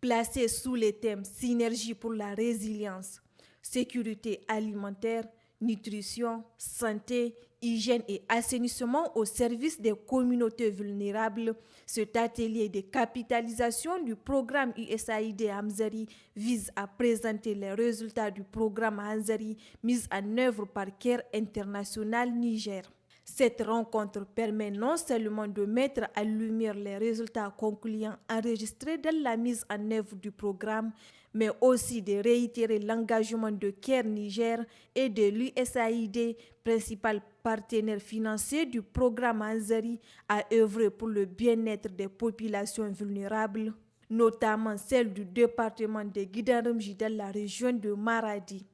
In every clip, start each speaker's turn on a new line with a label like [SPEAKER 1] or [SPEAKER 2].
[SPEAKER 1] placé sous les thèmes synergie pour la résilience, sécurité alimentaire, nutrition, santé, hygiène et assainissement au service des communautés vulnérables. Cet atelier de capitalisation du programme USAID Hamzari vise à présenter les résultats du programme Hamzari mis en œuvre par CARE International Niger. Cette rencontre permet non seulement de mettre en lumière les résultats concluants enregistrés dans la mise en œuvre du programme, mais aussi de réitérer l'engagement de CARE Niger et de l'USAID, principal partenaire financier du programme Hamzari, à œuvrer pour le bien-être des populations vulnérables, notamment celles du département de Guidarumji dans la région de Maradi.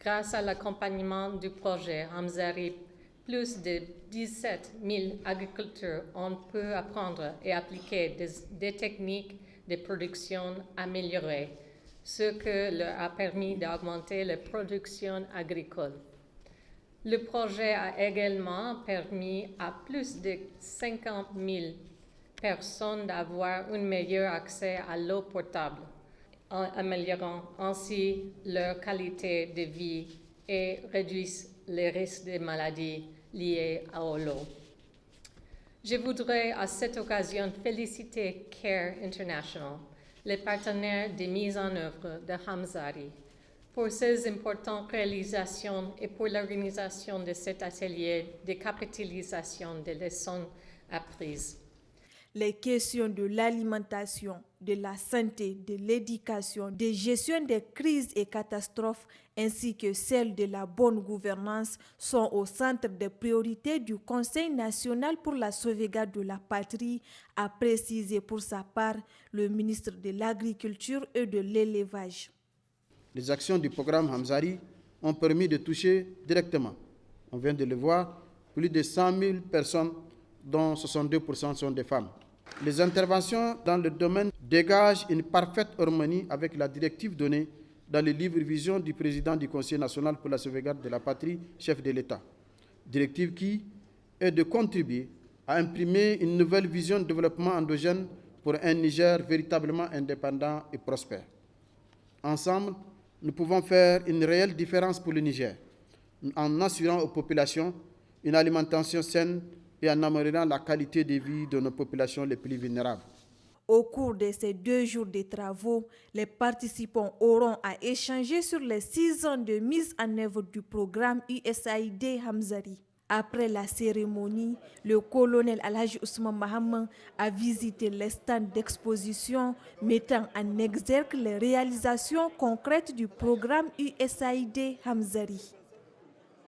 [SPEAKER 2] Grâce à l'accompagnement du projet Hamzari, plus de 17 000 agriculteurs ont pu apprendre et appliquer des techniques de production améliorées, ce qui leur a permis d'augmenter la production agricole. Le projet a également permis à plus de 50 000 personnes d'avoir un meilleur accès à l'eau potable, en améliorant ainsi leur qualité de vie et réduisant les risques de maladies liées à l'eau. Je voudrais à cette occasion féliciter CARE International, les partenaires de mise en œuvre de Hamzari, pour ces importantes réalisations et pour l'organisation de cet atelier de capitalisation des leçons apprises.
[SPEAKER 1] Les questions de l'alimentation, de la santé, de l'éducation, de gestion des crises et catastrophes, ainsi que celles de la bonne gouvernance sont au centre des priorités du Conseil national pour la sauvegarde de la patrie, a précisé pour sa part le ministre de l'Agriculture et de l'Élevage.
[SPEAKER 3] Les actions du programme Hamzari ont permis de toucher directement, on vient de le voir, plus de 100 000 personnes, dont 62% sont des femmes. Les interventions dans le domaine dégagent une parfaite harmonie avec la directive donnée dans le livre vision du président du Conseil national pour la sauvegarde de la patrie, chef de l'État. Directive qui est de contribuer à imprimer une nouvelle vision de développement endogène pour un Niger véritablement indépendant et prospère. Ensemble, nous pouvons faire une réelle différence pour le Niger, en assurant aux populations une alimentation saine et en améliorant la qualité de vie de nos populations les plus vulnérables.
[SPEAKER 1] Au cours de ces 2 jours de travaux, les participants auront à échanger sur les 6 ans de mise en œuvre du programme USAID Hamzari. Après la cérémonie, le colonel Alhaji Ousmane Mahaman a visité les stands d'exposition mettant en exergue les réalisations concrètes du programme USAID Hamzari.